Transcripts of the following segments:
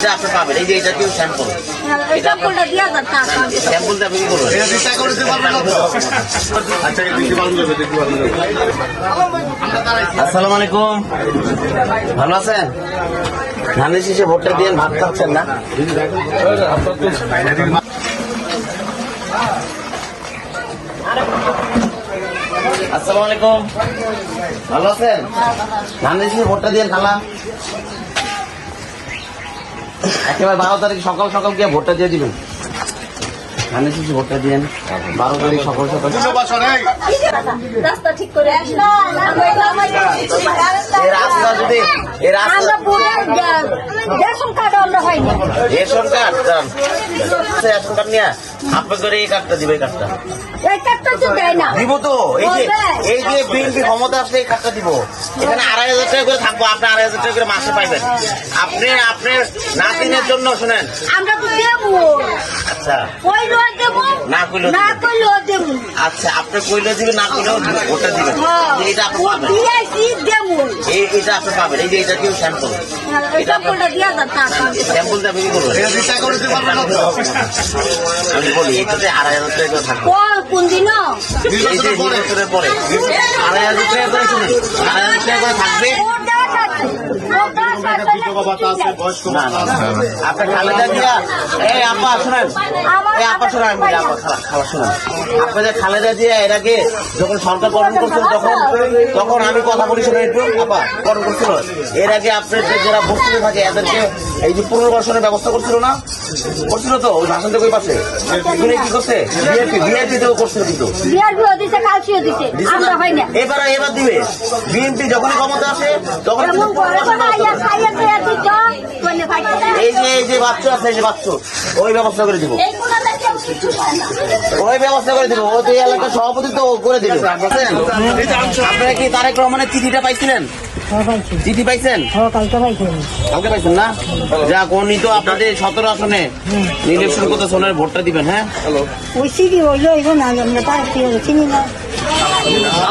আপনি পাবেন এই যে এটা কি স্যাম্পল স্যাম্পলটা দিয়া যান স্যাম্পলটা আপনি কি করবেন এটা চিন্তা করে দিতে পারবেন না তো? আচ্ছা এই দেখতে পারবেন না, দেখতে পারবেন না। আসসালামু আলাইকুম, ভালো আছেন? ধানের শীষে ভোটটা দিয়ে ভাত খাচ্ছেন না? আসসালামু আলাইকুম, ভালো আছেন? ধানের শীষে ভোটটা দিয়ে খালা একেবারে 12 তারিখ সকাল সকাল গিয়ে ভোটটা দিয়ে দিবেন। ধানের শীষে ভোটটা দিয়ে 12 তারিখ সকাল সকাল। রাস্তা ঠিক করে এই রাস্তা যদি এই রাস্তা রেশন কার্ড আমরা হয়নি রেশন কার্ড রেশন কার্ড নিয়ে আপনার করে এই কার্ডটা দিবে, এই কার্ডটা এই কার্ডটা তো দেয় না দিব তো। এই যে বিএনপি ক্ষমতা আসলে এই কার্ডটা দিব। এখানে 2,500 টাকা করে থাকবো, আপনি 2,500 টাকা করে মাসে পাইবেন। আপনার নাতিনের জন্য শুনেন, আমরা তো দেবো আচ্ছা কইলো দেবো না কইলেও না দিবেন। কইলো দেবো আচ্ছা আপনি কইলেও দিবেন, না কইলেও ভোটটা দিবেন। এটা আপনি পাবেন, দিয়েছি দেবো এটা আপনি পাবেন। এই যে এটা কি স্যাম্পল স্যাম্পলটা দিয়া যান স্যাম্পলটা আপনি কি করবেন? এটা চিন্তা করে দিতে পারবেন না তো? আমি বলি এটাতে 2,500 টাকা করে থাকবে। কোন দিন এই যে নির্বাচনের পরে 2,500 টাকা করে শুনেন, 2,500 টাকা করে থাকবে। না, না, না। আপনার খালেদা জিয়া, এই আপা শুনেন, এই আপা শুনেন, আমি বলি, আপা খালা শুনেন, আপনাদের খালেদা জিয়া এর আগে যখন সরকার গঠন করছিল তখন আমি কথা বলি শুনে একটু, আপা গঠন করছিল এর আগে আপনাদের যারা বস্তিতে থাকে এদেরকে এই যে পুনর্বাসনের ব্যবস্থা করছিল না, করছিল তো ওই ভাষণ থেকে ওই পাশে এগুলো কি করছে বিএনপি তেও করছিল কিন্তু বিয়ারগুলো দিছে কালসিও দিছে আমরা হয় না এবার দিবে। বিএনপি যখনই ক্ষমতা আসে তখন এমন করে কোন আইয়া খাইয়া খাইয়া দিত কোনে ফাইটা এই যে বাচ্চা আছে, এই যে বাচ্চা ওই ব্যবস্থা করে দিব, এই কোনাতে কেউ কিছু হয় না ওই ব্যবস্থা করে দিব। ও তো এই এলাকার সভাপতি তো করে দিবে, বুঝছেন? আপনারা কি তারেক রহমানের চিঠিটা পাইছিলেন? চিঠি পাইছেন? কালকে পাইছেন না? যা কোনি তো আপনাদের 17 আসনে ইলেকশন করতে সোনার ভোটটা দিবেন। হ্যাঁ ওই সিডি হইলো এখন আমরা তার কি চিনি না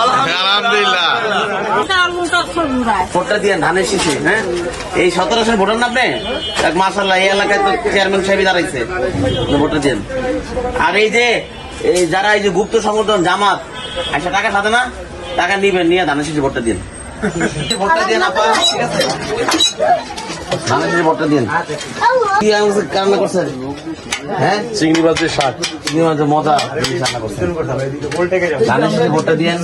আলহামদুলিল্লাহ। ভোটটা দিয়েন ধানের শীষে। হ্যাঁ এই 17 আসনে ভোটার না আপনি? মাশাআল্লাহ, এই এলাকায় তো চেয়ারম্যান সাহেব দাঁড়াইছে, ভোটটা দিয়েন। আর এই যে যারা এই যে গুপ্ত সংগঠন জামাত একটা টাকা সাথে না, টাকা নিবেন, নিয়ে ধানের শীষে ভোটটা দিন। ভোটটা দিন আপা, ঠিক আছে? ধানের শীষে ভোটটা দিন। কি রান্না করছেন? হ্যাঁ চিংড়ি মাছের শাক। চিংড়ি মাছের মজা রান্না করছেন। ধানের শীষে ভোটটা দিন,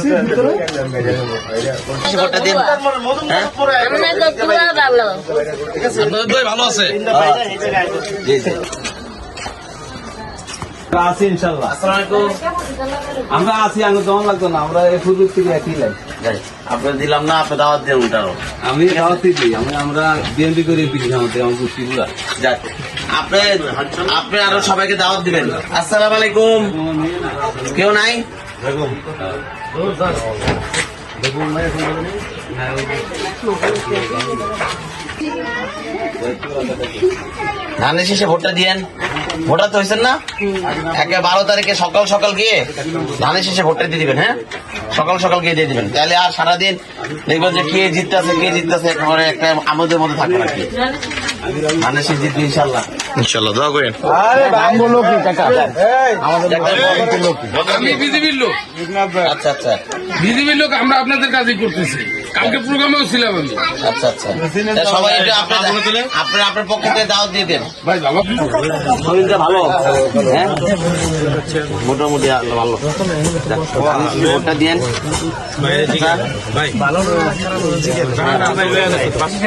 ভোটটা দিন। হ্যাঁ ভালো আছে। জি জি। আছি ইনশাল্লাহ। আসসালামু আলাইকুম। আমরা আছি, আগে জমা লাগতো না, আমরা এই ফুল থেকে একই লাই। যাই, আপনার দিলাম না, আপনি দাওয়াত দিয়ে উল্টারও। আমি দাওয়াত দিই, আমরা বিএনপি করে পিঠি আমাদের আমার গোষ্ঠী গুলা। যাক, আপনি আরো সবাইকে দাওয়াত দিবেন। আসসালামু আলাইকুম। কেউ নাই? ধানের শেষে ভোটটা দিয়েন। ভোটার তো হয়েছেন না? 12 তারিখে সকাল সকাল গিয়ে ধানের শেষে ভোটটা দিয়ে দিবেন। হ্যাঁ সকাল সকাল গিয়ে দিয়ে দিবেন, তাহলে আর সারাদিন দেখবেন যে কে জিততেছে একেবারে একটা আমাদের মধ্যে থাকবে না। কি ধানের শেষ জিতবে ইনশাল্লাহ। ইনশাআল্লাহ দোয়া করেন। আমি বিজেপির লোক। আচ্ছা আচ্ছা বিজেপির লোক, আমরা আপনাদের কাজই করতেছি। কালকে প্রোগ্রামেও ছিলাম আমি। আচ্ছা আচ্ছা, তা সবাই একটু আপনার পক্ষ থেকে দাওয়াত দিয়ে দেন। ভাই বাবা, শরীরটা ভালো? হ্যাঁ মোটামুটি ভালো। ভোটটা দিয়েন।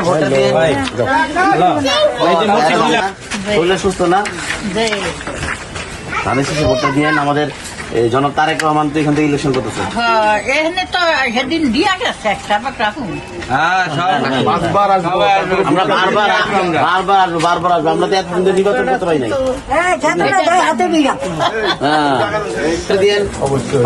ভোটটা দিয়ে শরীর সুস্থ না? ধানের শীষে ভোটটা দিয়েন। আমাদের জনাব তারেক রহমান তো এখান থেকে ইলেকশন করতেছে। এখানে তো সেদিন দিয়া গেছে একটা রাখুন। হ্যাঁ আমরা বারবার আসবো। আমরা তো এতদিন ধরে নির্বাচন করতে পারি নাই। হাতে বিঘা হ্যাঁ দিয়েন অবশ্যই।